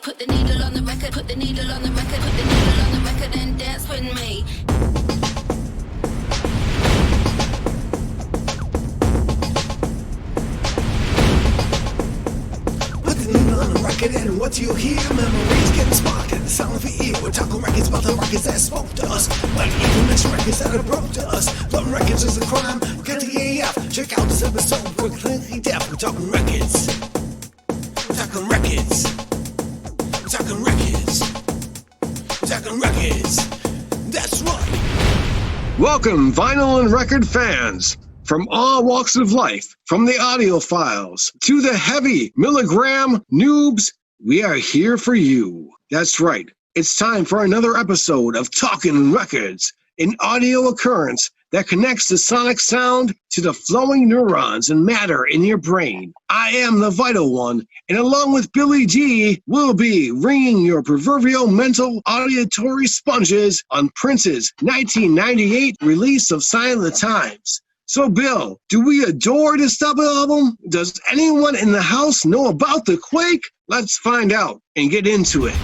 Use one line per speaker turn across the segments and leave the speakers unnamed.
Put the needle on the record, put the needle on the record, put the needle on the record and dance with me.
Put the needle on the record and what you hear, memories getting sparked in the sound of your ear. We're talking records about the records that spoke to us, like even next records that have broke to us. But records is a crime, get the AF. Check out this episode, we're clinically deaf. We're talking records. We're talking records. We're talking records. We're talking records. That's right.
Welcome, vinyl and record fans. From all walks of life, from the audiophiles to the heavy milligram noobs, we are here for you. That's right. It's time for another episode of Talkin Records, an audio occurrence that connects the sonic sound to the flowing neurons and matter in your brain. I am the vital one, and along with Billy G, we'll be ringing your proverbial mental auditory sponges on Prince's 1998 release of Sign of the Times. So, Bill, do we adore this double album? Does anyone in the house know about the Quake? Let's find out and get into it.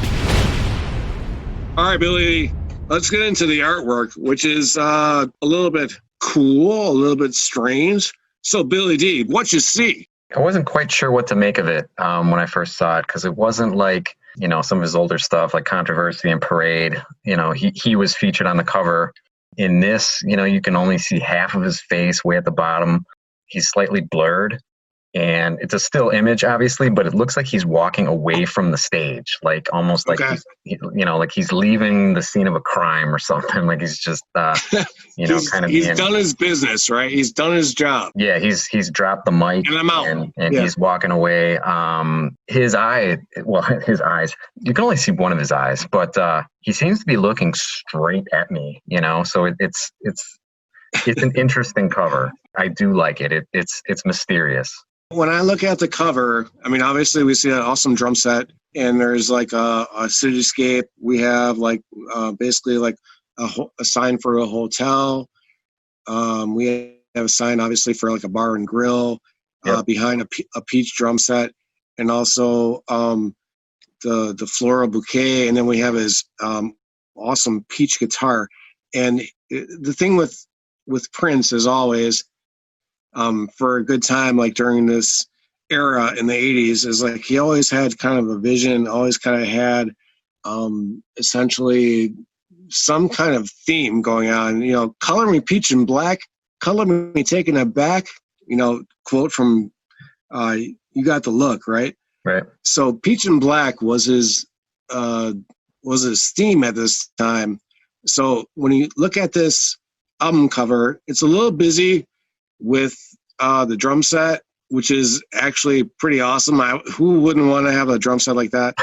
All right, Billy, let's get into the artwork, which is a little bit cool, a little bit strange. So, Billy D, what you see?
I wasn't quite sure what to make of it when I first saw it, because it wasn't like, some of his older stuff like Controversy and Parade. He was featured on the cover. In this, you can only see half of his face way at the bottom. He's slightly blurred, and it's a still image, obviously, but it looks like he's walking away from the stage, like almost like like he's leaving the scene of a crime or something. Like he's just,
he's done his business, right? He's done his job.
Yeah, he's dropped the mic
and I'm out.
And he's walking away. His eyes, you can only see one of his eyes, but he seems to be looking straight at me, so it's an interesting cover. I do like it. It's mysterious.
When I look at the cover, I mean, obviously we see an awesome drum set, and there's like a cityscape. We have basically like a sign for a hotel. We have a sign obviously for like a bar and grill behind a peach drum set, and also the floral bouquet. And then we have his awesome peach guitar. And the thing with Prince, as always, for a good time, like during this era in the 80s, is like he always had kind of a vision, always kind of had essentially some kind of theme going on. Color me peach and black, color me taking it back, quote from You Got the Look, right?
Right.
So peach and black was his theme at this time. So when you look at this album cover, it's a little busy with the drum set, which is actually pretty awesome. Who wouldn't want to have a drum set like that?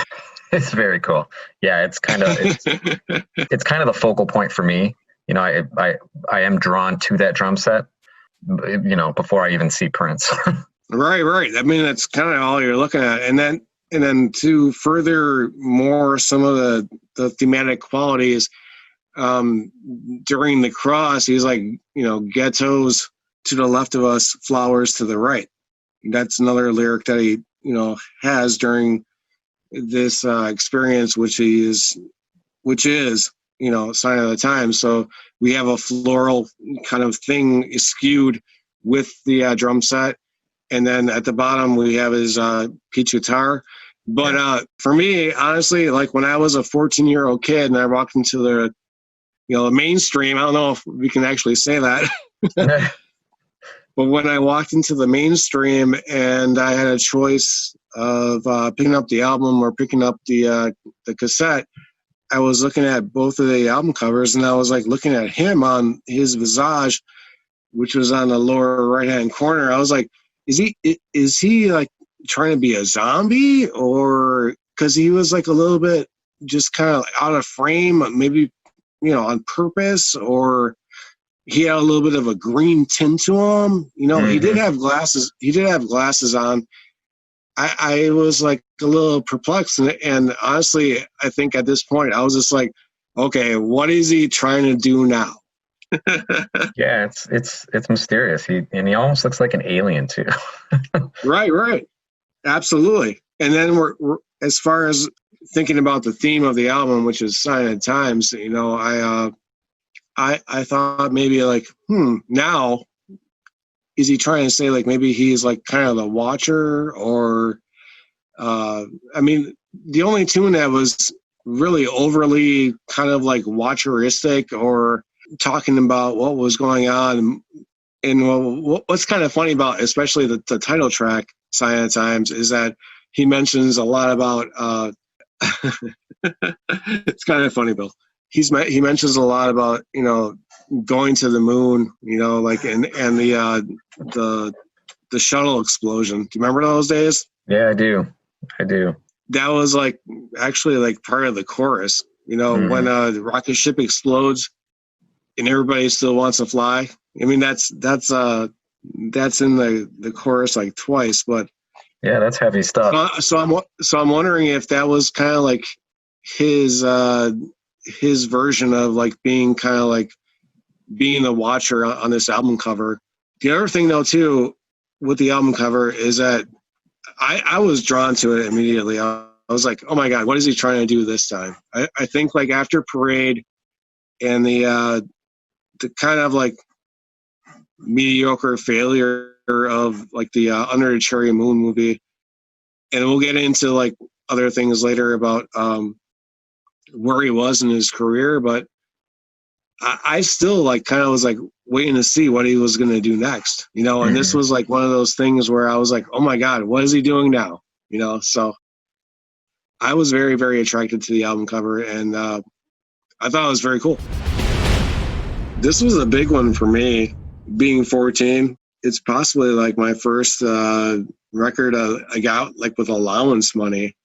It's very cool. Yeah, it's kind of it's kind of the focal point for me. I am drawn to that drum set, before I even see Prince.
Right. I mean, that's kind of all you're looking at, and then to further more some of the thematic qualities, during the cross, he's like, ghettos to the left of us, flowers to the right. That's another lyric that he, has during this experience, which is, Sign of the Times. So we have a floral kind of thing skewed with the drum set. And then at the bottom, we have his peach guitar. But for me, honestly, like when I was a 14-year-old kid and I walked into the mainstream, I don't know if we can actually say that. But when I walked into the mainstream and I had a choice of picking up the album or picking up the cassette, I was looking at both of the album covers, and I was like looking at him on his visage, which was on the lower right-hand corner. I was like, is he like trying to be a zombie, or because he was like a little bit just kind of out of frame, maybe on purpose, or he had a little bit of a green tint to him. He did have glasses. He did have glasses on. I was like a little perplexed, and honestly, I think at this point I was just like, okay, what is he trying to do now?
Yeah, it's mysterious. He almost looks like an alien too.
Right. Absolutely. And then we're as far as thinking about the theme of the album, which is Sign of the Times, I thought maybe like, now is he trying to say like maybe he's like kind of the watcher, or I mean, the only tune that was really overly kind of like watcheristic or talking about what was going on. And what's kind of funny about especially the title track, Sign of the Times, is that he mentions a lot about it's kind of funny, Bill. He mentions a lot about, going to the moon, like and the shuttle explosion. Do you remember those days?
Yeah, I do.
That was like actually like part of the chorus, when the rocket ship explodes and everybody still wants to fly. I mean, that's in the chorus like twice, but
yeah, that's heavy stuff.
So I'm wondering if that was kind of like his version of like being kind of like being the watcher on this album cover. The other thing though too with the album cover is that I was drawn to it immediately. I was like, oh my God, what is he trying to do this time? I think like after Parade and the kind of like mediocre failure of like the Under the Cherry Moon movie, and we'll get into like other things later about where he was in his career, but I still like kind of was like waiting to see what he was going to do next, and this was like one of those things where I was like, oh my God, what is he doing now? So I was very, very attracted to the album cover, and I thought it was very cool. This was a big one for me, being 14. It's possibly like my first record I got like with allowance money,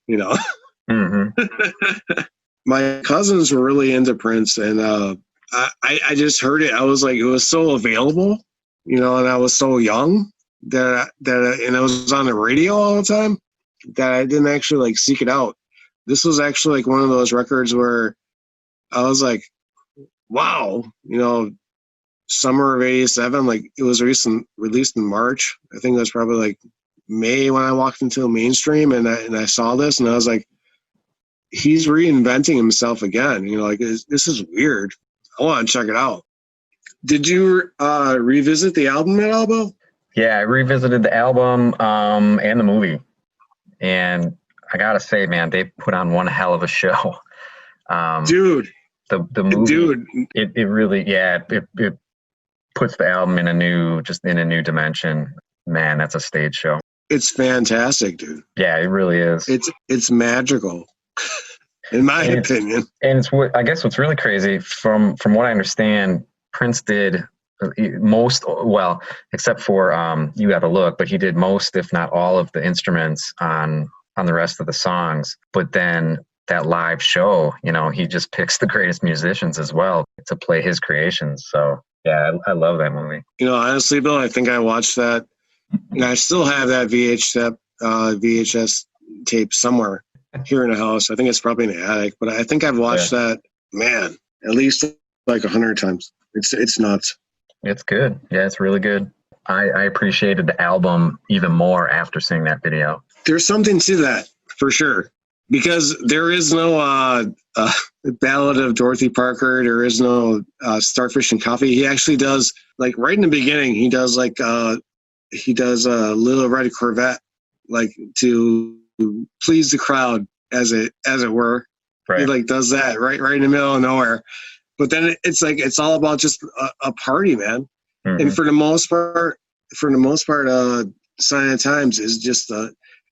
My cousins were really into Prince, and I just heard it. I was like, it was so available, and I was so young that and it was on the radio all the time that I didn't actually like seek it out. This was actually like one of those records where I was like, wow, summer of '87, like it was released in March. I think it was probably like May when I walked into a mainstream and I saw this, and I was like, he's reinventing himself again. Like this is weird. I want to check it out. Did you revisit the album at all, Bill?
Yeah, I revisited the album and the movie, and I gotta say, man, they put on one hell of a show.
Dude,
the movie, it really, it puts the album in a new dimension. Man, that's a stage show.
It's fantastic, dude.
Yeah, it really is.
It's magical. In my opinion.
And it's I guess what's really crazy from what I understand, Prince did most, well, except for You Gotta Look, but he did most, if not all, of the instruments on the rest of the songs. But then that live show, he just picks the greatest musicians as well to play his creations. So yeah, I love that movie.
Honestly, Bill, I think I watched that, and I still have that VHS tape somewhere here in the house. I think it's probably in the attic, but I think I've watched that, man, at least like 100 times. It's nuts.
It's good. Yeah, it's really good. I appreciated the album even more after seeing that video.
There's something to that for sure, because there is no Ballad of Dorothy Parker. There is no Starfish and Coffee. He actually does, like right in the beginning, he does a Little Red Corvette, like to please the crowd, as it were. Right. He like does that right in the middle of nowhere. But then it's like it's all about just a party, man. And for the most part, Sign of the Times is just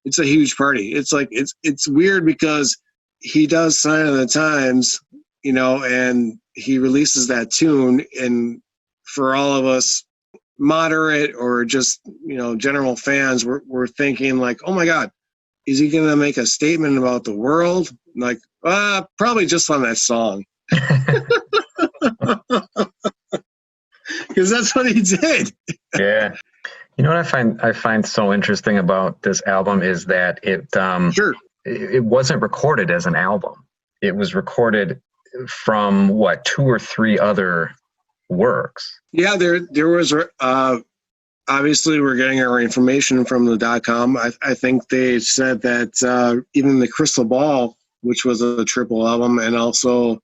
it's a huge party. It's like it's weird because he does Sign of the Times, and he releases that tune, and for all of us moderate or just general fans, we're thinking like, oh my God, is he going to make a statement about the world? Like, probably just on that song. Because that's what he did.
Yeah. You know what I find so interesting about this album is that it wasn't recorded as an album. It was recorded from 2 or 3 other works. Yeah,
there was obviously we're getting our information from the .com. I think they said that even the Crystal Ball which was a triple album, and also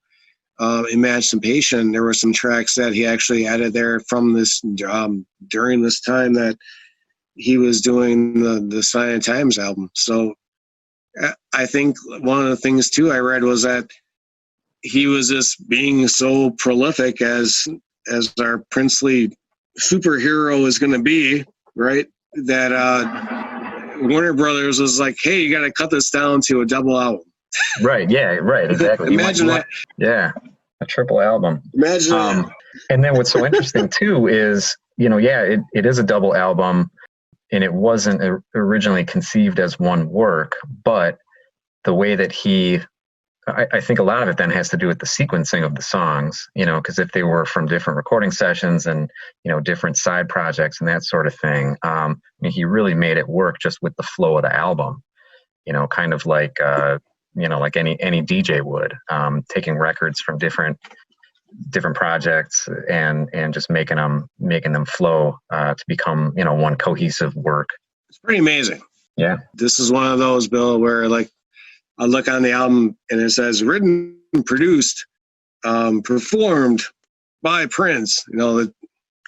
Emancipation. There were some tracks that he actually added there from this during this time that he was doing the Sign of Times album. So I think one of the things too I read was that he was just being so prolific as our princely superhero is going to be, right? That Warner Brothers was like, hey, you got to cut this down to a double album.
Right. Yeah. Right. Exactly.
Imagine that.
Yeah. A triple album.
Imagine that.
And then what's so interesting too is, it is a double album, and it wasn't originally conceived as one work, but the way that I think a lot of it then has to do with the sequencing of the songs, because if they were from different recording sessions and, different side projects and that sort of thing, he really made it work just with the flow of the album, kind of like, like any DJ would, taking records from different projects and just making them flow to become, one cohesive work.
It's pretty amazing.
Yeah.
This is one of those, Bill, where like I look on the album and it says written, produced, performed by Prince. That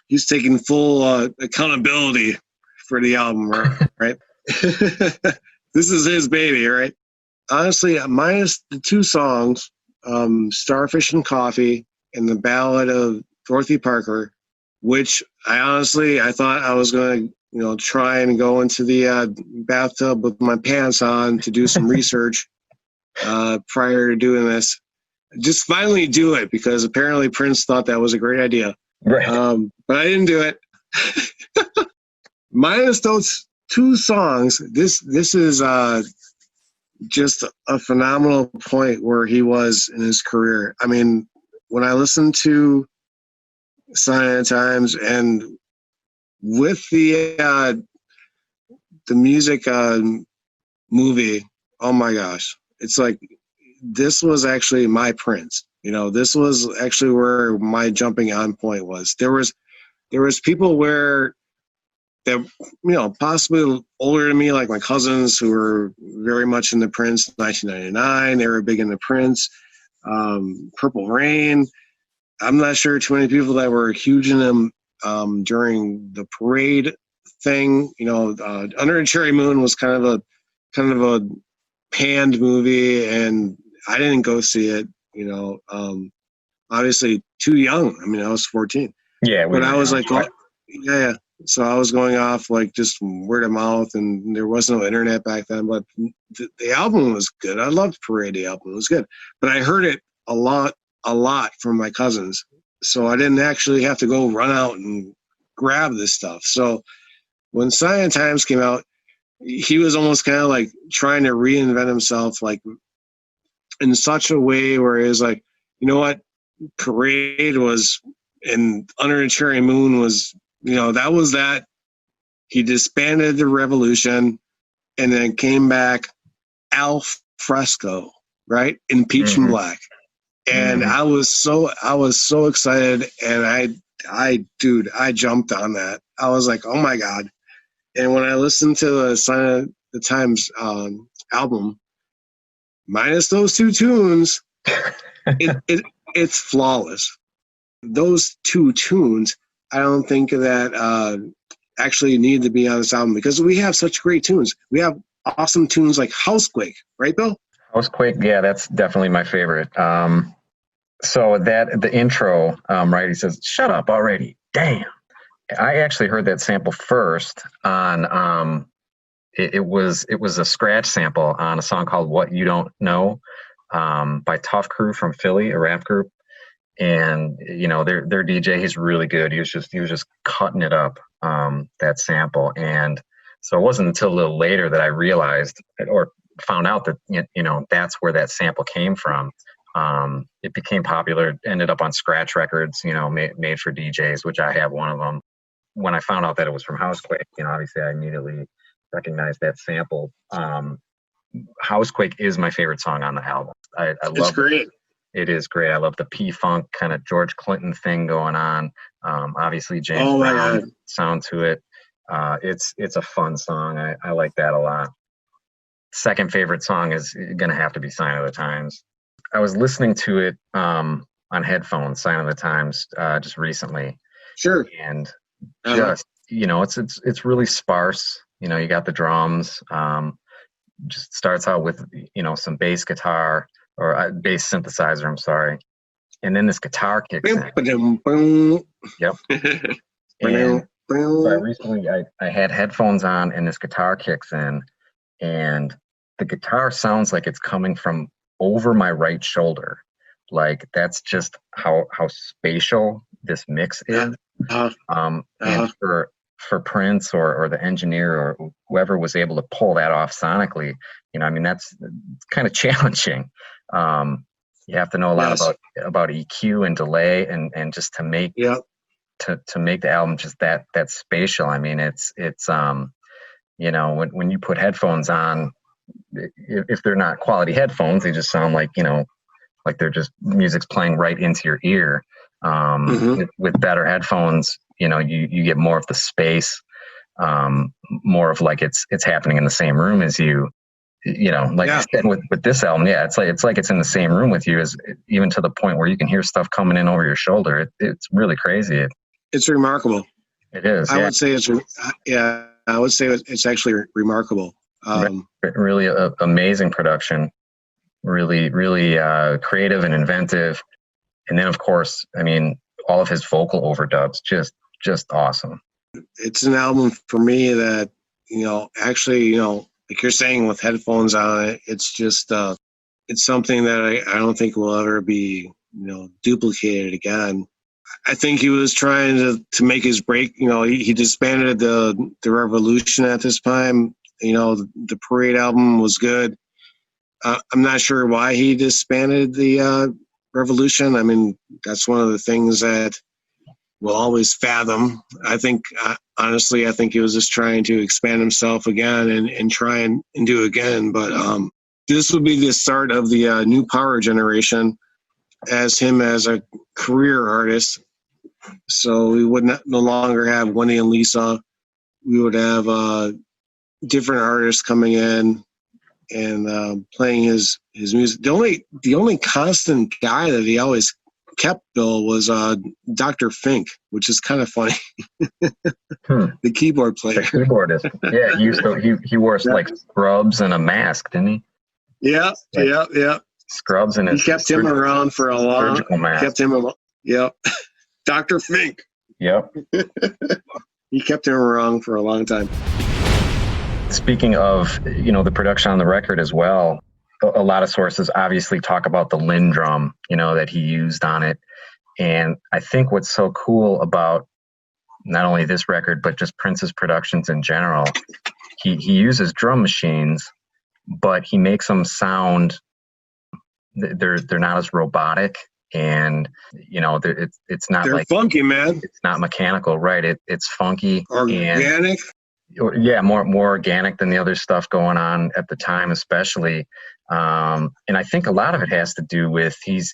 he's taking full accountability for the album, right? This is his baby, right? Honestly, minus the two songs, Starfish and Coffee and the Ballad of Dorothy Parker, which I thought I was going to, try and go into the bathtub with my pants on to do some research prior to doing this. Just finally do it, because apparently Prince thought that was a great idea.
Right.
But I didn't do it. Minus those two songs, this is just a phenomenal point where he was in his career. I mean, when I listened to Sign of Times and with the music movie, oh my gosh, it's like this was actually my Prince. This was actually where my jumping on point was. There was people where that, possibly older than me, like my cousins who were very much into Prince. 1999, they were big into Prince. Purple Rain. I'm not sure too many people that were huge in them during the parade thing. Under a Cherry Moon was kind of a panned movie, and I didn't go see it. Obviously too young. I mean, I was 14.
Yeah,
but I was like, yeah. So I was going off like just word of mouth, and there was no internet back then. But the album was good. I loved Parade. The album was good, but I heard it a lot from my cousins. So I didn't actually have to go run out and grab this stuff. So when Sign of Times came out, he was almost kind of like trying to reinvent himself, like in such a way where he was like, you know what, Parade was, and Under a Cherry Moon was, that was that. He disbanded the Revolution and then came back al fresco, right? In Peach and Black. And I was so excited, and I jumped on that. I was like, oh my God. And when I listened to the Sign of the Times album, minus those two tunes, it's flawless. Those two tunes, I don't think that actually need to be on this album, because we have such great tunes. We have awesome tunes like Housequake, right, Bill?
Housequake, yeah, that's definitely my favorite. So the intro, right? He says, "Shut up already, damn." I actually heard that sample first on it was a scratch sample on a song called "What You Don't Know" by Tough Crew from Philly, a rap group. And their DJ, he's really good. He was just cutting it up, that sample. And so it wasn't until a little later that I realized or found out that that's where that sample came from. It became popular, ended up on scratch records, made for DJs, which I have one of them. When I found out that it was from Housequake, obviously I immediately recognized that sample. Housequake is my favorite song on the album. I love
it's great.
It is great. I love the P-Funk kind of George Clinton thing going on. Obviously James Brown sound to it. It's a fun song. I like that a lot. second favorite song is going to have to be Sign of the Times. I was listening to it on headphones, Sign of the Times, just recently.
Sure.
And just, it's really sparse. You got the drums, just starts out with, some bass guitar or bass synthesizer, I'm sorry. And then this guitar kicks in. Yep. And so recently I had headphones on and this guitar kicks in and the guitar sounds like it's coming from over my right shoulder. Like that's just how spatial this mix is. And for Prince or the engineer or whoever was able to pull that off sonically, that's kind of challenging. You have to know a lot about EQ and delay and just to make to make the album just that spatial. I mean, it's when you put headphones on, if they're not quality headphones, they just sound like like they're just music's playing right into your ear. With better headphones, you get more of the space, more of like it's happening in the same room as you. I said with this album, it's like it's in the same room with you, as even to the point where you can hear stuff coming in over your shoulder. It's really crazy.
It's remarkable.
It is.
I would say it's actually remarkable.
Really amazing production. Really, really creative and inventive. And then, of course, all of his vocal overdubs, just awesome.
It's an album for me that, like you're saying with headphones on it, it's just, it's something that I don't think will ever be, duplicated again. I think he was trying to make his break. He disbanded the Revolution at this time. The Parade album was good. I'm not sure why he disbanded the Revolution. That's one of the things that we'll always fathom. I think, honestly, he was just trying to expand himself again and try and do again. But this would be the start of the new power generation as him as a career artist. So we would no longer have Wendy and Lisa. We would have different artists coming in and playing his music. The only constant guy that he always kept, Bill, was Dr. Fink, which is kind of funny. The keyboard player.
The keyboardist. Yeah, he wore like scrubs and a mask, didn't he?
Yeah.
Scrubs and
he kept him around for a long.
Surgical mask.
Kept him. Yep. Dr. Fink.
Yep.
He kept him around for a long time.
Speaking of, the production on the record as well, a lot of sources obviously talk about the Lynn drum, that he used on it. And I think what's so cool about not only this record, but just Prince's productions in general, he uses drum machines, but he makes them sound, they're not as robotic. And it's not, they're like
funky, man.
It's not mechanical, right? It's funky,
organic.
More organic than the other stuff going on at the time, especially. And I think a lot of it has to do with he's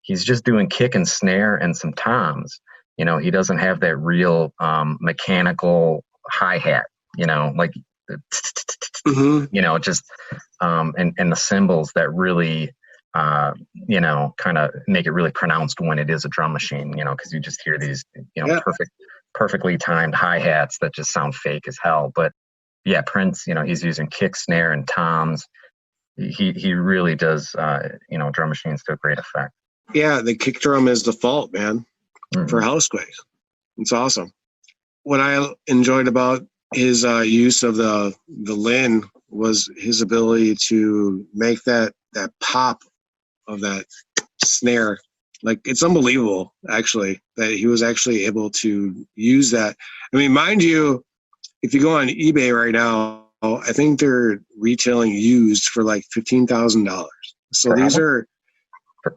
just doing kick and snare and some toms. He doesn't have that real mechanical hi-hat. Like just and the cymbals that really kind of make it really pronounced when it is a drum machine, because you just hear these, perfectly timed hi-hats that just sound fake as hell. But yeah, Prince, he's using kick, snare, and toms. He really does, drum machines to a great effect.
Yeah, the kick drum is the fault, man, for Housequake. It's awesome. What I enjoyed about his use of the Lynn was his ability to make that pop of that snare. Like, it's unbelievable, actually, that he was actually able to use that. Mind you, if you go on eBay right now, I think they're retailing used for like $15,000. So these are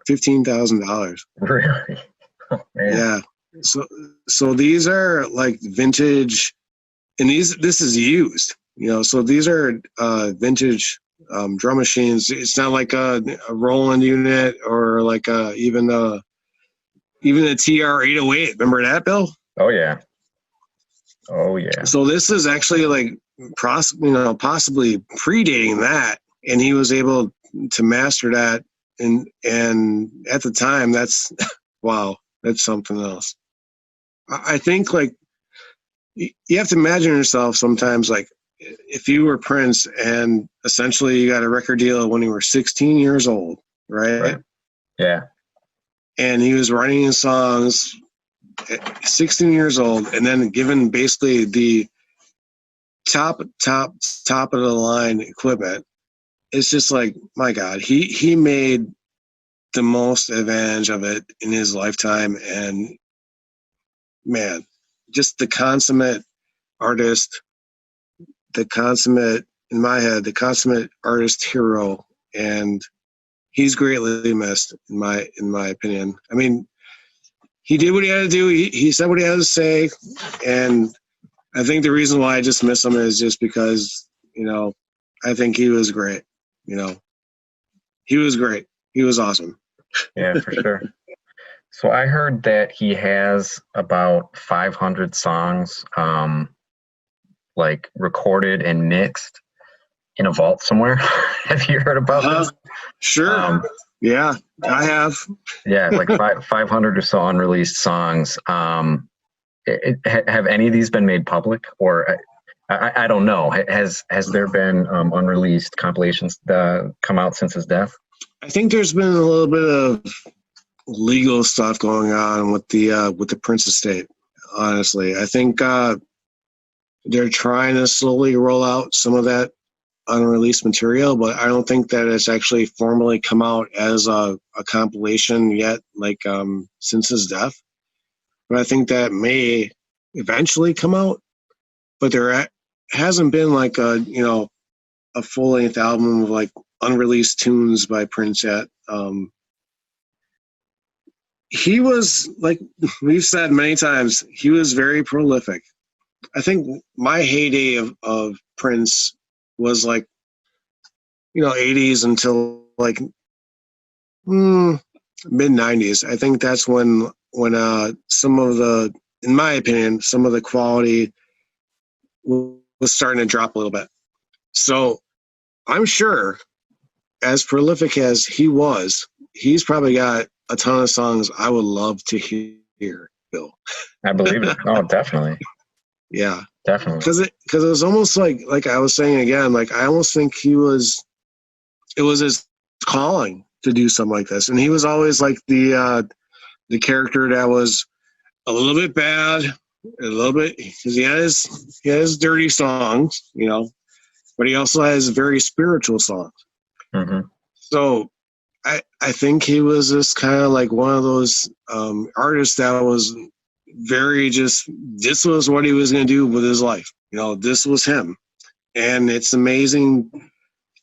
$15,000.
Really? Oh,
yeah. So these are like vintage, and this is used. So these are vintage drum machines. It's not like a Roland unit or like even a TR-808. Remember that, Bill?
Oh yeah.
So this is actually like possibly predating that, and he was able to master that. And at the time, that's wow, that's something else. I think like you have to imagine yourself sometimes like if you were Prince and essentially you got a record deal when you were 16 years old, right?
Yeah.
And he was writing his songs at 16 years old, and then given basically the top of the line equipment. It's just like, my God, he made the most advantage of it in his lifetime. And man, just the consummate artist, in my head, the consummate artist hero. And he's greatly missed in my opinion. I mean, he did what he had to do. He said what he had to say. And I think the reason why I just miss him is just because, I think he was great. He was great. He was awesome.
Yeah, for sure. So I heard that he has about 500 songs, like recorded and mixed in a vault somewhere. Have you heard about this?
Sure. Yeah, I have.
Yeah, like 500 or so unreleased songs. Have any of these been made public, or I don't know. Has there been unreleased compilations come out since his death?
I think there's been a little bit of legal stuff going on with the Prince estate. Honestly, I think they're trying to slowly roll out some of that unreleased material, but I don't think that it's actually formally come out as a compilation yet, like since his death. But I think that may eventually come out. But there hasn't been like a full-length album of like unreleased tunes by Prince yet. He was, like we've said many times, he was very prolific. I think my heyday of Prince was like, 80s until like mid 90s. I think that's when some of the, in my opinion, some of the quality was starting to drop a little bit. So I'm sure as prolific as he was, he's probably got a ton of songs I would love to hear, Bill.
I believe it. Oh, definitely.
Yeah.
Definitely.
Because it was almost like I was saying again, like I almost think it was his calling to do something like this. And he was always like the character that was a little bit bad, a little bit, because he has dirty songs, but he also has very spiritual songs.
Mm-hmm.
So I think he was just kind of like one of those artists that was very just, this was what he was going to do with his life. This was him. And it's amazing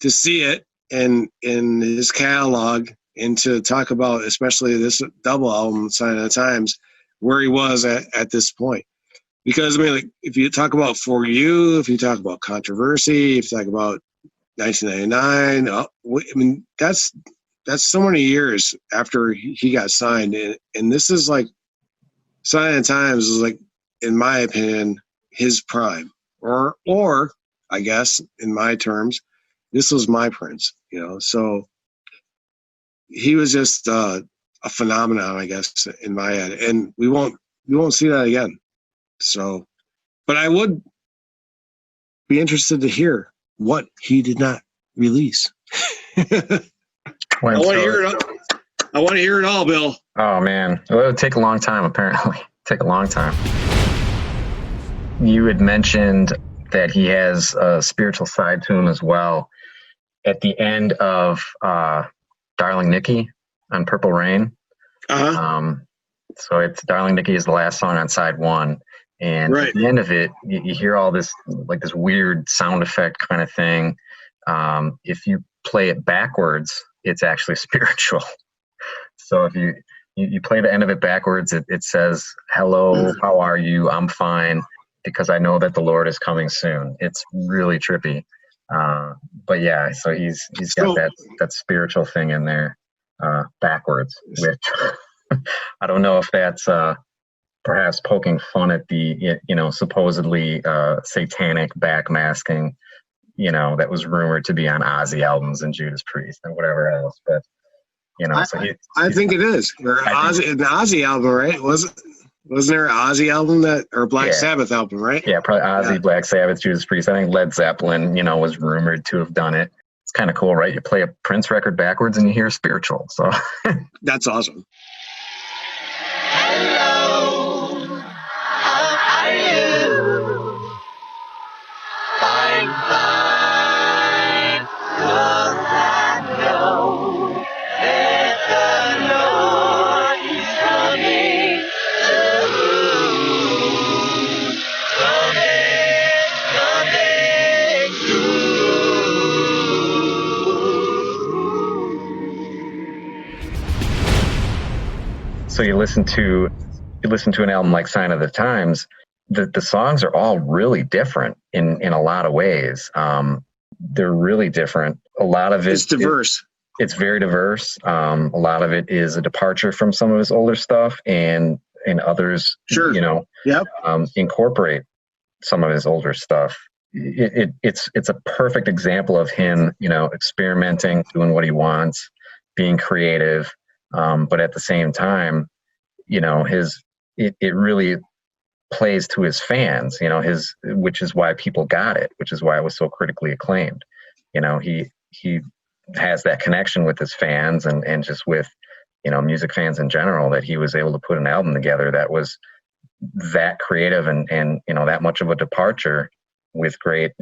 to see it in his catalog and to talk about, especially this double album, Sign of the Times, where he was at this point. Because, I mean, like, if you talk about For You, if you talk about Controversy, if you talk about 1999, I mean, that's so many years after he got signed. And this is like, Sign of the Times is like, in my opinion, his prime. Or I guess, in my terms, this was my Prince, So he was just a phenomenon, I guess, in my head. And we won't see that again. So, but I would be interested to hear what he did not release. I want to hear it. I want to hear it all, Bill.
Oh man, it would take a long time. Apparently, take a long time. You had mentioned that he has a spiritual side to him as well. At the end of "Darling Nikki" on Purple Rain. So it's "Darling Nikki" is the last song on side one. And right at the end of it, you hear all this, like this weird sound effect kind of thing. If you play it backwards, it's actually spiritual. So if you play the end of it backwards, it says, "Hello, how are you? I'm fine, because I know that the Lord is coming soon." It's really trippy. But yeah, so he's got that spiritual thing in there backwards, which I don't know if that's perhaps poking fun at the, supposedly satanic backmasking, that was rumored to be on Ozzy albums and Judas Priest and whatever else. But,
I think it is. Or an Ozzy album, right? Wasn't there an Ozzy album or Black Sabbath album, right?
Yeah, probably Ozzy, Black Sabbath, Judas Priest. I think Led Zeppelin, was rumored to have done it. It's kind of cool, right? You play a Prince record backwards and you hear spiritual. So
that's awesome.
Hello, how are you? Fine, fine, 'cause I know that the Lord is coming soon. Coming soon.
So you listen to an album like Sign of the Times, the songs are all really different in a lot of ways. They're really different. A lot of
it's diverse.
It's very diverse. A lot of it is a departure from some of his older stuff, and others, incorporate some of his older stuff. It's a perfect example of him, experimenting, doing what he wants, being creative, but at the same time, it really plays to his fans, which is why people got it, which is why it was so critically acclaimed. He has that connection with his fans and just with, music fans in general, that he was able to put an album together that was that creative and that much of a departure with great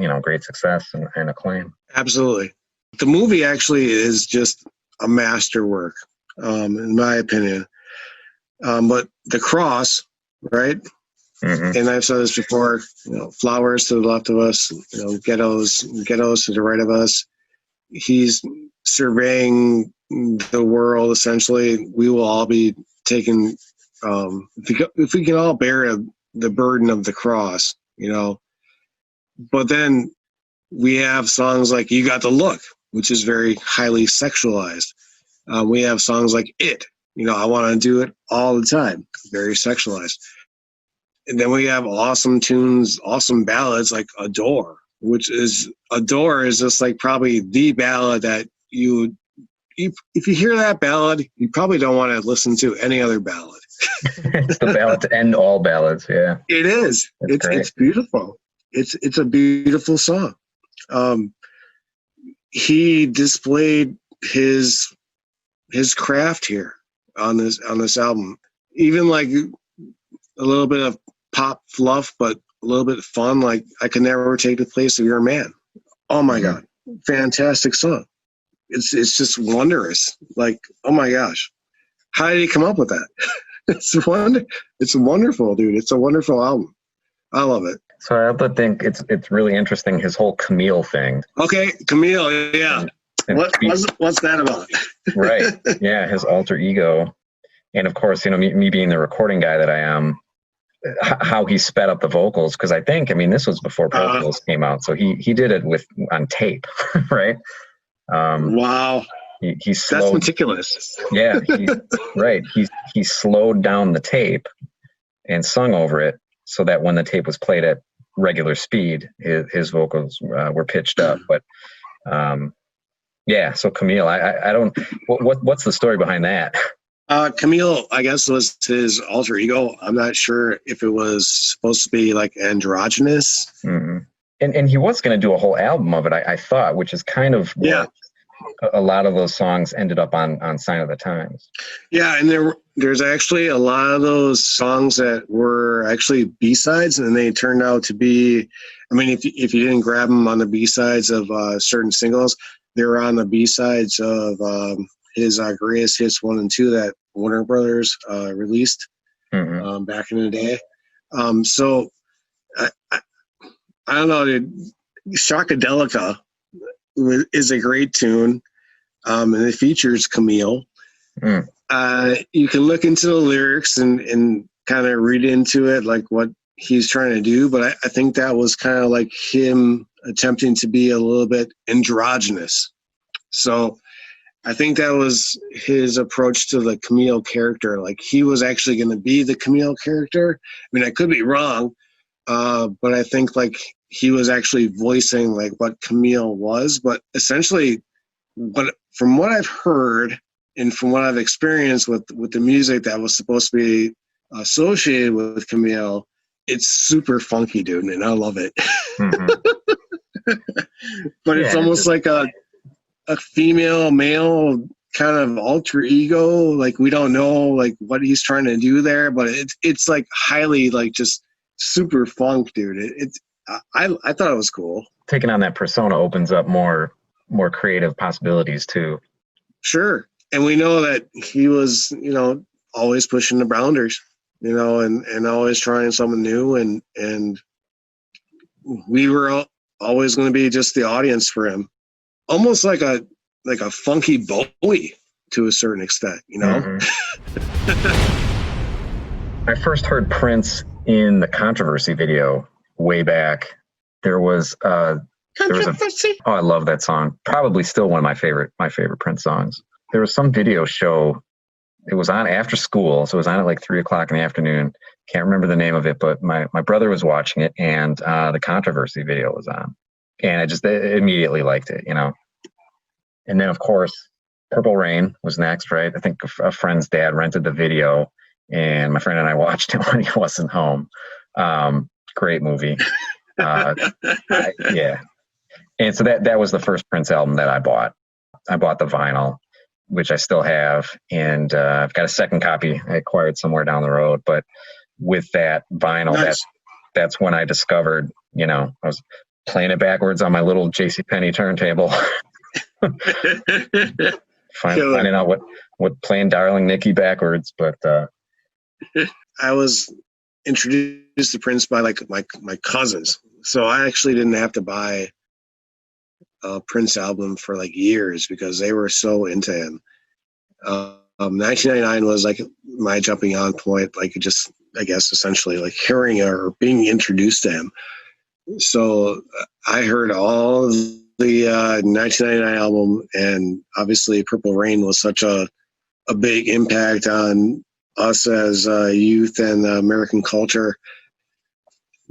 success and acclaim.
Absolutely. The movie actually is just a masterwork, in my opinion. But the cross, right? Mm-hmm. And I've said this before, flowers to the left of us, ghettos to the right of us. He's surveying the world, essentially. We will all be taken, if we can all bear the burden of the cross, But then we have songs like You Got the Look, which is very highly sexualized. We have songs like It, I Want to Do It All the Time, very sexualized. And then we have awesome tunes, awesome ballads like Adore, Adore is just like probably the ballad that if you hear that ballad, you probably don't want to listen to any other ballad.
It's the ballad to end all ballads, yeah.
It is. It's beautiful. It's a beautiful song. He displayed his craft here on this album. Even like a little bit of pop fluff, but a little bit of fun, like I Could Never Take the Place of Your Man. Oh my God. Fantastic song. It's just wondrous. Like, oh my gosh. How did he come up with that? It's wonderful, dude. It's a wonderful album. I love it.
So I also think it's really interesting, his whole Camille thing.
Okay, Camille, yeah. What's that about?
Right. Yeah, his alter ego. And of course, me being the recording guy that I am, how he sped up the vocals, because this was before Pro Tools came out, so he did it on tape, right?
Wow.
He slowed,
that's meticulous.
Yeah, right. He slowed down the tape and sung over it so that when the tape was played at regular speed, his vocals were pitched up. But so Camille, I don't. What's the story behind that?
Camille, I guess, was his alter ego. I'm not sure if it was supposed to be like androgynous.
Mm-hmm. And he was going to do a whole album of it, I thought, which is kind of what a lot of those songs ended up on Sign of the Times.
Yeah, and there's actually a lot of those songs that were actually B-sides, and they turned out to be, if you didn't grab them on the B-sides of certain singles, they were on the B-sides of his Greatest Hits 1 and 2 that Warner Brothers released back in the day. So I don't know, dude. Shockadelica is a great tune, and it features Camille. You can look into the lyrics and kind of read into it, like what he's trying to do, but I think that was kind of like him attempting to be a little bit androgynous. So I think that was his approach to the Camille character. Like he was actually going to be the Camille character. I mean, I could be wrong, but I think like he was actually voicing like what Camille was. But essentially, from what I've heard and from what I've experienced with the music that was supposed to be associated with Camille, it's super funky, dude, and I love it.
Mm-hmm.
But it's almost like a female male kind of alter ego. Like we don't know like what he's trying to do there, but it's like highly like just super funk, dude. I thought it was cool.
Taking on that persona opens up more creative possibilities too.
Sure. And we know that he was, always pushing the boundaries, and always trying something new, and we were always going to be just the audience for him. Almost like a funky Bowie to a certain extent,
Mm-hmm. I first heard Prince in the Controversy video way back. There was I love that song. Probably still one of my favorite Prince songs. There was some video show. It was on after school, so it was on at like 3:00 in the afternoon. Can't remember the name of it, but my brother was watching it, and the Controversy video was on, and I just immediately liked it, And then of course, Purple Rain was next, right? I think a friend's dad rented the video, and my friend and I watched it when he wasn't home. Great movie. Yeah. And so that was the first Prince album that I bought. I bought the vinyl, which I still have, and I've got a second copy I acquired somewhere down the road. But with that vinyl,
Nice.
that's when I discovered, I was playing it backwards on my little JCPenney turntable. Finding out what playing Darling Nikki backwards, but
I was introduced to Prince by like my cousins, so I actually didn't have to buy a Prince album for like years because they were so into him. 1999 was like my jumping on point, like just I guess essentially like hearing or being introduced to him. So I heard all of the 1999 album, and obviously Purple Rain was such a big impact on us as youth and American culture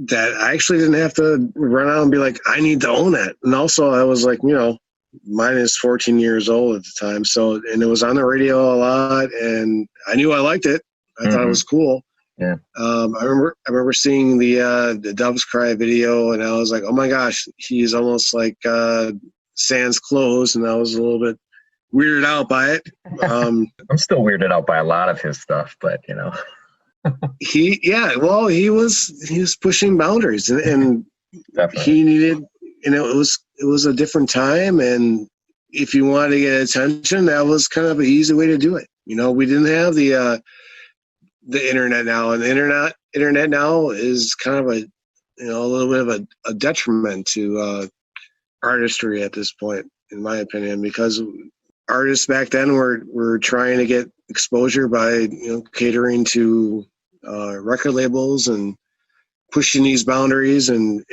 that I actually didn't have to run out and be like, I need to own it. And also I was like, mine is 14 years old at the time. So, and it was on the radio a lot, and I knew I liked it. I thought it was cool.
Yeah.
I remember seeing the Doves Cry video, and I was like, oh my gosh, he's almost like sans clothes, and I was a little bit weirded out by it.
I'm still weirded out by a lot of his stuff, but
he was pushing boundaries, and he needed, and it was a different time, and if you wanted to get attention, that was kind of an easy way to do it. We didn't have the internet now, and the internet now is kind of a little bit of a detriment to artistry at this point, in my opinion, because artists back then were trying to get exposure by catering to record labels and pushing these boundaries and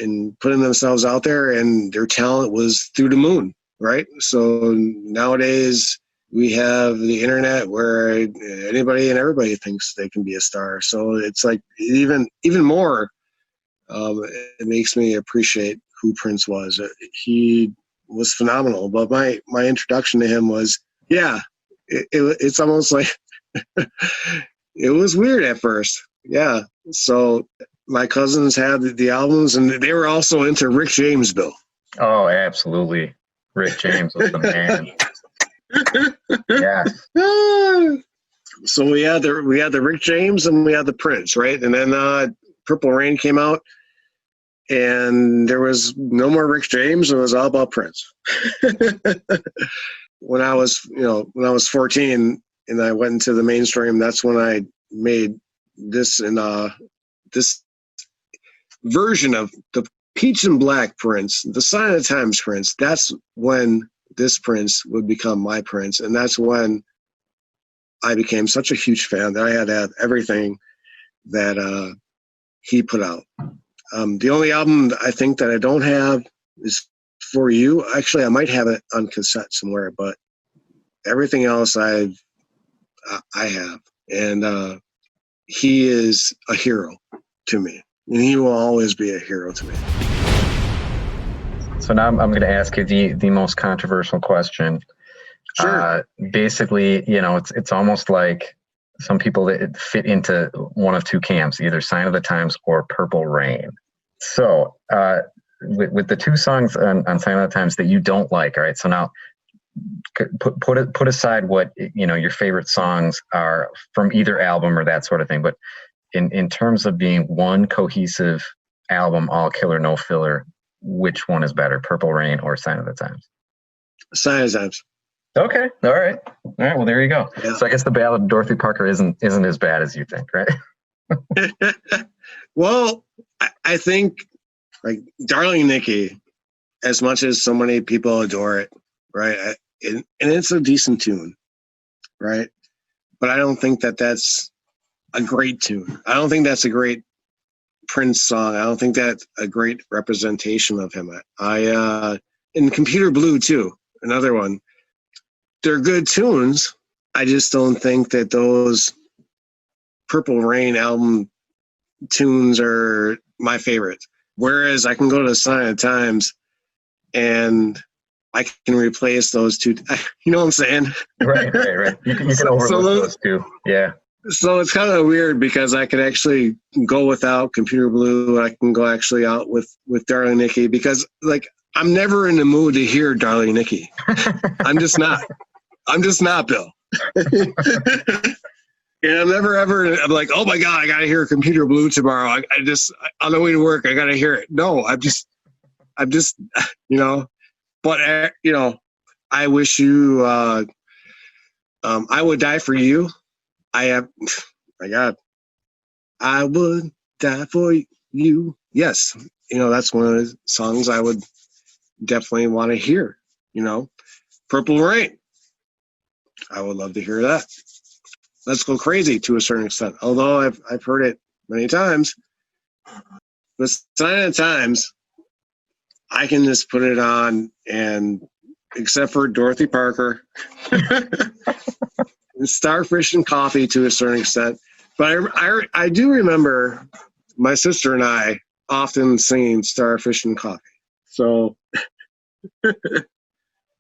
putting themselves out there, and their talent was through the moon, right? So nowadays we have the internet where anybody and everybody thinks they can be a star. So it's like even more, it makes me appreciate who Prince was. He was phenomenal. But my introduction to him was, it's almost like it was weird at first. Yeah. So my cousins had the albums, and they were also into Rick James, Bill.
Oh, absolutely. Rick James was the man. Yeah.
So we had the Rick James and we had the Prince, right? And then Purple Rain came out, and there was no more Rick James. It was all about Prince. When I was 14 and I went into the mainstream, that's when I made this this version of the Peach and Black Prince, the Sign of the Times Prince. That's when this Prince would become my Prince, and that's when I became such a huge fan that I had to have everything that he put out. The only album I think that I don't have is For You. Actually, I might have it on cassette somewhere, but everything else I have, and he is a hero to me, and he will always be a hero to me.
So now I'm going to ask you the most controversial question.
Sure.
Basically, it's almost like some people that fit into one of two camps, either Sign of the Times or Purple Rain. So with the two songs on Sign of the Times that you don't like, all right, so now put aside what your favorite songs are from either album or that sort of thing, but in terms of being one cohesive album, all killer, no filler, which one is better, Purple Rain or Sign of the Times?
Sign of the Times.
Okay. All right. Well, there you go.
Yeah.
So I guess the Ballad of Dorothy Parker isn't as bad as you think, right?
Well, I think like Darling Nikki, as much as so many people adore it, right? And it's a decent tune, right? But I don't think that's a great tune. I don't think that's a great Prince song. I don't think that's a great representation of him. In Computer Blue too, another one. They're good tunes. I just don't think that those Purple Rain album tunes are my favorite. Whereas I can go to Sign of the Times and I can replace those two. You know what I'm saying?
Right. You can overlook those two. Yeah.
So it's kind of weird because I could actually go without Computer Blue. I can go actually out with Darling Nikki because like I'm never in the mood to hear Darling Nikki. I'm just not, Bill. And I'm never ever, I'm like, oh my God, I got to hear Computer Blue tomorrow. I just, on the way to work, I got to hear it. No, I'm just, but, I wish you, I would die for you. My God, I would die for you. Yes. That's one of the songs I would definitely want to hear, Purple Rain. I would love to hear that. Let's Go Crazy to a certain extent. Although I've heard it many times. But Sign of the Times, I can just put it on and except for Dorothy Parker. Starfish and Coffee to a certain extent. But I do remember my sister and I often singing Starfish and Coffee. So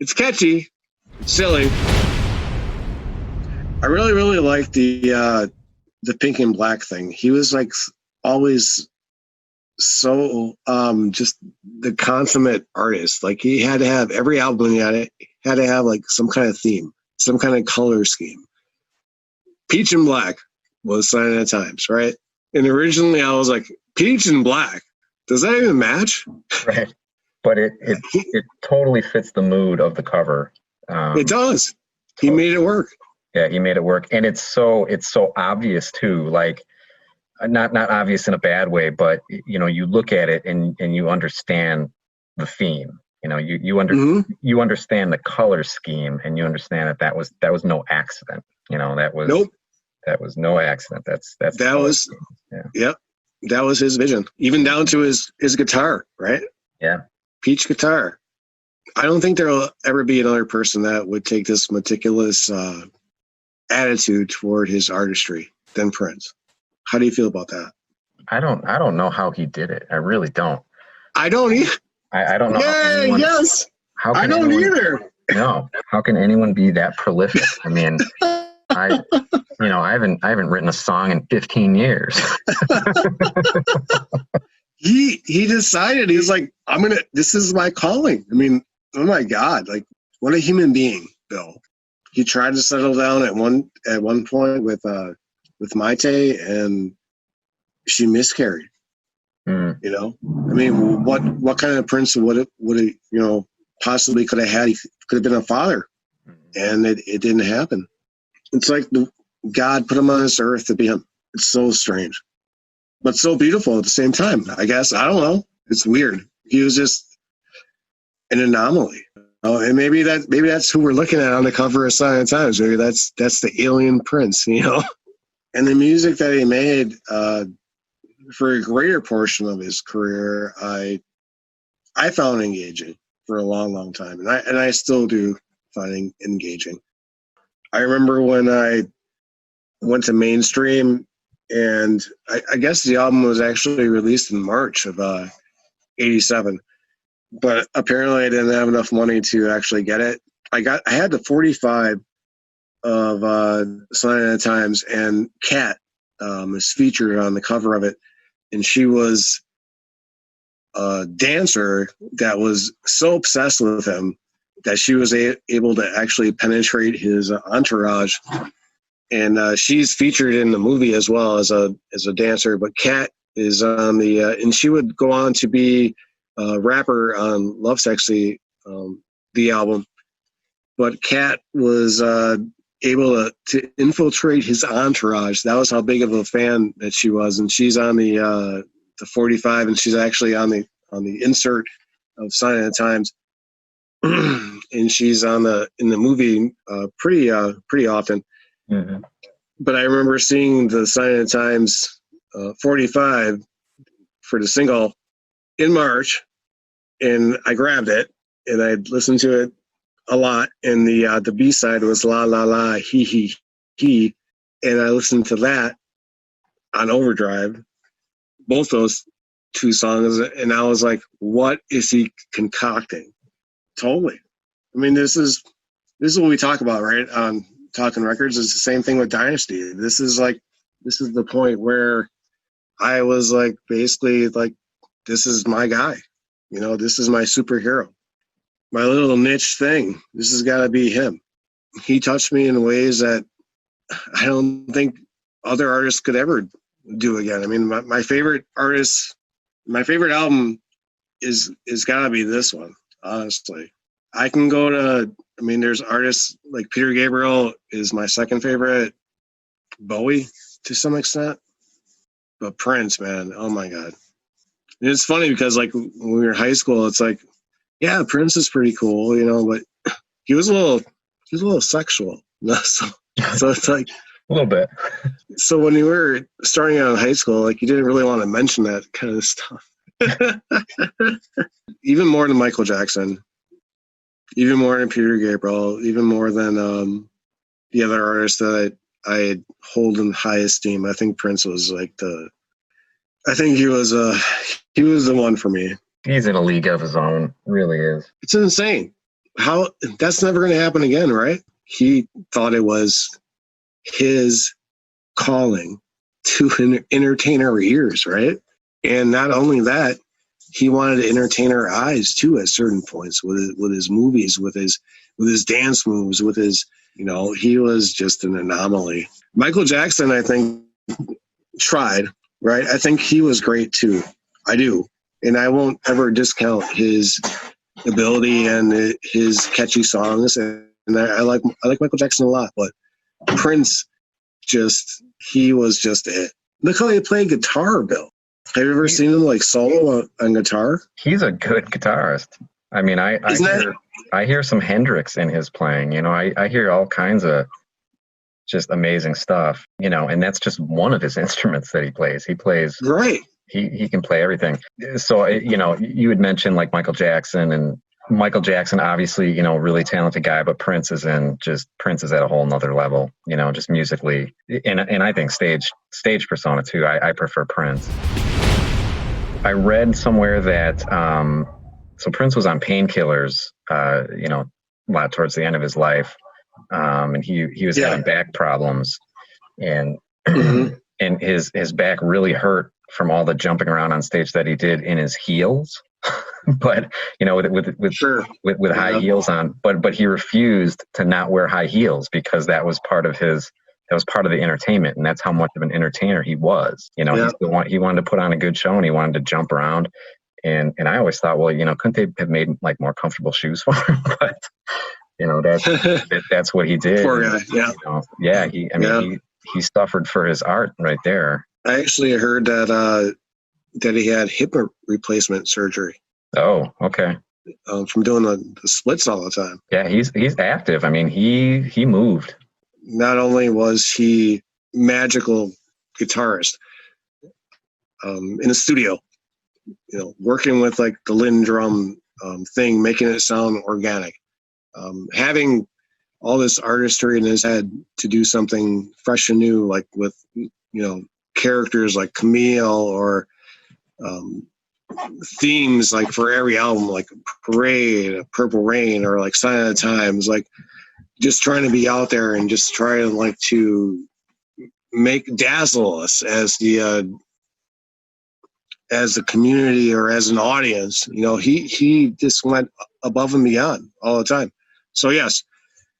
it's catchy, it's silly. I really, really like the Pink and Black thing. He was like always so just the consummate artist. Like he had to have every album he had to have like some kind of theme, some kind of color scheme. Peach and Black was Sign of the Times, right? And originally I was like, Peach and Black, does that even match?
Right. But it totally fits the mood of the cover.
It does. He made it work.
Yeah, he made it work. And it's so obvious too. Like not obvious in a bad way, but you look at it and you understand the theme. You understand the color scheme and you understand that was no accident.
Nope.
That was no accident. That
was his vision, even down to his guitar, right?
Yeah.
Peach guitar. I don't think there'll ever be another person that would take this meticulous attitude toward his artistry than Prince. How do you feel about that?
I don't know how he did it. I really don't.
I don't either.
I don't know.
Yes. I don't either.
No. How can anyone be that prolific? I mean, I haven't written a song in 15 years.
He decided, he was like, this is my calling. I mean, oh my God, like what a human being, Bill. He tried to settle down at one point with Maite, and she miscarried. I mean, what kind of Prince would it possibly could have had? He could have been a father, and it didn't happen. It's like God put him on this earth to be him. It's so strange, but so beautiful at the same time. I guess I don't know. It's weird. He was just an anomaly. Oh, and maybe that's who we're looking at on the cover of Sign of the Times. Maybe that's the alien Prince, And the music that he made for a greater portion of his career, I found engaging for a long, long time, and I still do find engaging. I remember when I went to mainstream, and I guess the album was actually released in March of '87, but apparently I didn't have enough money to actually get it. I had the 45 of Sign of the Times, and Kat is featured on the cover of it, and she was a dancer that was so obsessed with him that she was able to actually penetrate his entourage. And she's featured in the movie as well as a dancer. But Kat is on the and she would go on to be a rapper on Love Sexy, the album. But Kat was able to infiltrate his entourage. That was how big of a fan that she was. And she's on the 45, and she's actually on the insert of Sign of the Times. And she's in the movie pretty often.
Mm-hmm.
But I remember seeing the Sign of the Times 45 for the single in March, and I grabbed it and I listened to it a lot. And the B-side was La La La He, and I listened to that on overdrive, both those two songs, and I was like, what is he concocting? Totally. I mean, this is what we talk about, right? On Talkin Records. It's the same thing with Dynasty. This is the point where I was like, basically like, this is my guy. You know, this is my superhero, my little niche thing. This has got to be him. He touched me in ways that I don't think other artists could ever do again. I mean, my favorite artist, my favorite album is gotta be this one, honestly. I can go to, I mean, there's artists like Peter Gabriel is my second favorite, Bowie to some extent, but Prince, man, oh my God. And it's funny because like when we were in high school, it's like, yeah, Prince is pretty cool, you know, but he was a little sexual. So it's like
A little bit.
So when you were starting out in high school, like you didn't really want to mention that kind of stuff. Even more than Michael Jackson, even more than Peter Gabriel, even more than the other artists that I hold in high esteem. I think Prince was like I think he was the one for me.
He's in a league of his own, really is.
It's insane. How that's never going to happen again, right? He thought it was his calling to entertain our ears, right? And not only that, he wanted to entertain our eyes too at certain points with his movies, with his dance moves, with his, you know, he was just an anomaly. Michael Jackson, I think, tried, right? I think he was great too. I do. And I won't ever discount his ability and his catchy songs. And I like Michael Jackson a lot, but Prince he was just it. Look how he played guitar, Bill. Have you ever seen him like solo on guitar?
He's a good guitarist. I mean, I hear some Hendrix in his playing. You know, I hear all kinds of just amazing stuff. You know, and that's just one of his instruments that he plays. He plays
right.
He can play everything. So you know, you had mentioned like Michael Jackson, and Michael Jackson, obviously, you know, really talented guy, but Prince is at a whole nother level. You know, just musically, and I think stage persona too. I prefer Prince. I read somewhere that so Prince was on painkillers, you know, a lot towards the end of his life, and he was having back problems, and and his back really hurt from all the jumping around on stage that he did in his heels. But you know, with high heels on, but he refused to not wear high heels because that was part of the entertainment, and that's how much of an entertainer he was. You know, he wanted to put on a good show, and he wanted to jump around. And I always thought, well, you know, couldn't they have made like more comfortable shoes for him? But you know, that's what he did.
Poor guy. Yeah.
You know, he suffered for his art right there.
I actually heard that he had hip replacement surgery.
Oh, okay.
From doing the splits all the time.
Yeah, he's active. I mean, he moved.
Not only was he magical guitarist in the studio, you know, working with like the Lynn drum thing, making it sound organic, having all this artistry in his head to do something fresh and new, like with, characters like Camille or themes like for every album, like Parade, Purple Rain, or like Sign of the Times, like just trying to be out there and just try to like to dazzle us as the community or as an audience. He just went above and beyond all the time. So yes,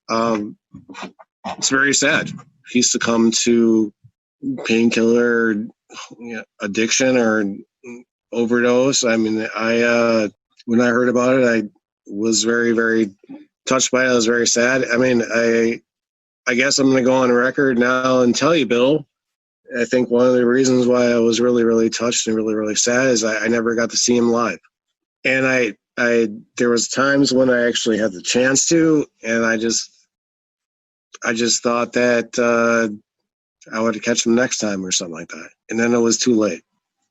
it's very sad. He succumbed to painkiller addiction or overdose. I mean, when I heard about it, I was very, very touched by it. I was very sad. I mean, I guess I'm going to go on record now and tell you, Bill, I think one of the reasons why I was really, really touched and really, really sad is I never got to see him live. And there was times when I actually had the chance to, and I just thought that I would catch him next time or something like that. And then it was too late.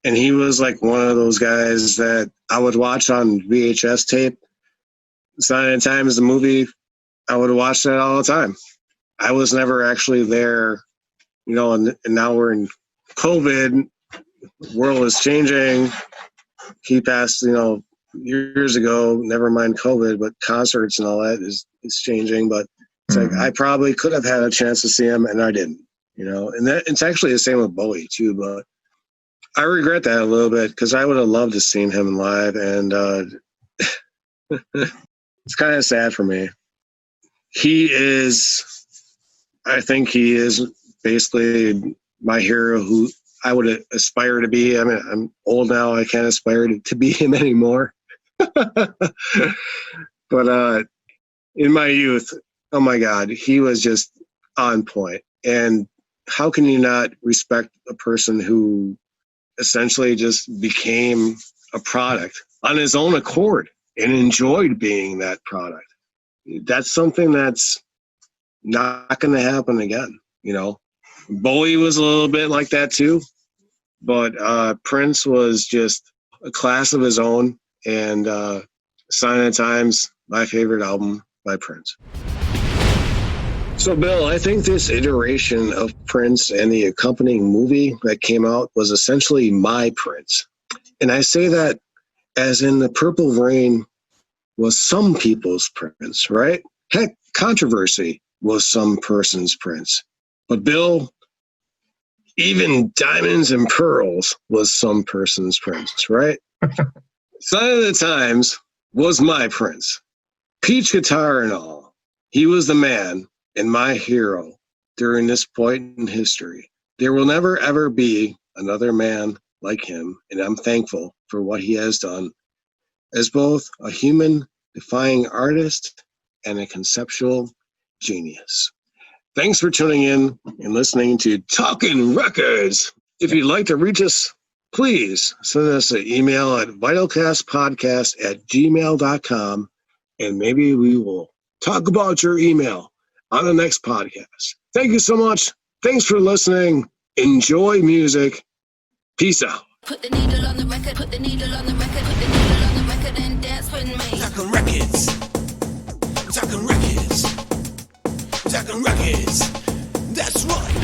And he was like one of those guys that I would watch on VHS tape. Sign of the Times, the movie, I would watch that all the time. I was never actually there, and now we're in COVID. The world is changing. He passed, years ago, never mind COVID, but concerts and all that is changing. But it's like I probably could have had a chance to see him and I didn't, and that it's actually the same with Bowie too. But I regret that a little bit because I would have loved to seen him live, and it's kind of sad for me. I think he is basically my hero who I would aspire to be. I mean, I'm old now. I can't aspire to be him anymore. But in my youth, oh my God, he was just on point. And how can you not respect a person who essentially just became a product on his own accord and enjoyed being that product? That's something that's not going to happen again. Bowie was a little bit like that too, but Prince was just a class of his own. And Sign of the Times, my favorite album by Prince. So, Bill, I think this iteration of Prince and the accompanying movie that came out was essentially my Prince. And I say that as in the Purple Rain was some people's Prince, right? Heck, Controversy was some person's Prince. But Bill, even Diamonds and Pearls was some person's Prince, right? Sign of the Times was my Prince. Peach guitar and all. He was the man and my hero during this point in history. There will never, ever be another man like him, and I'm thankful for what he has done as both a human-defying artist and a conceptual genius. Thanks for tuning in and listening to Talkin' Records. If you'd like to reach us, please send us an email at vitalcastpodcast@gmail.com, and maybe we will talk about your email on the next podcast. Thank you so much. Thanks for listening. Enjoy music. Peace out.
Put the needle on the record, put the needle on the record, put the needle on the record and dance with me.
Talkin' records. Talkin' records. Talkin' records. That's right.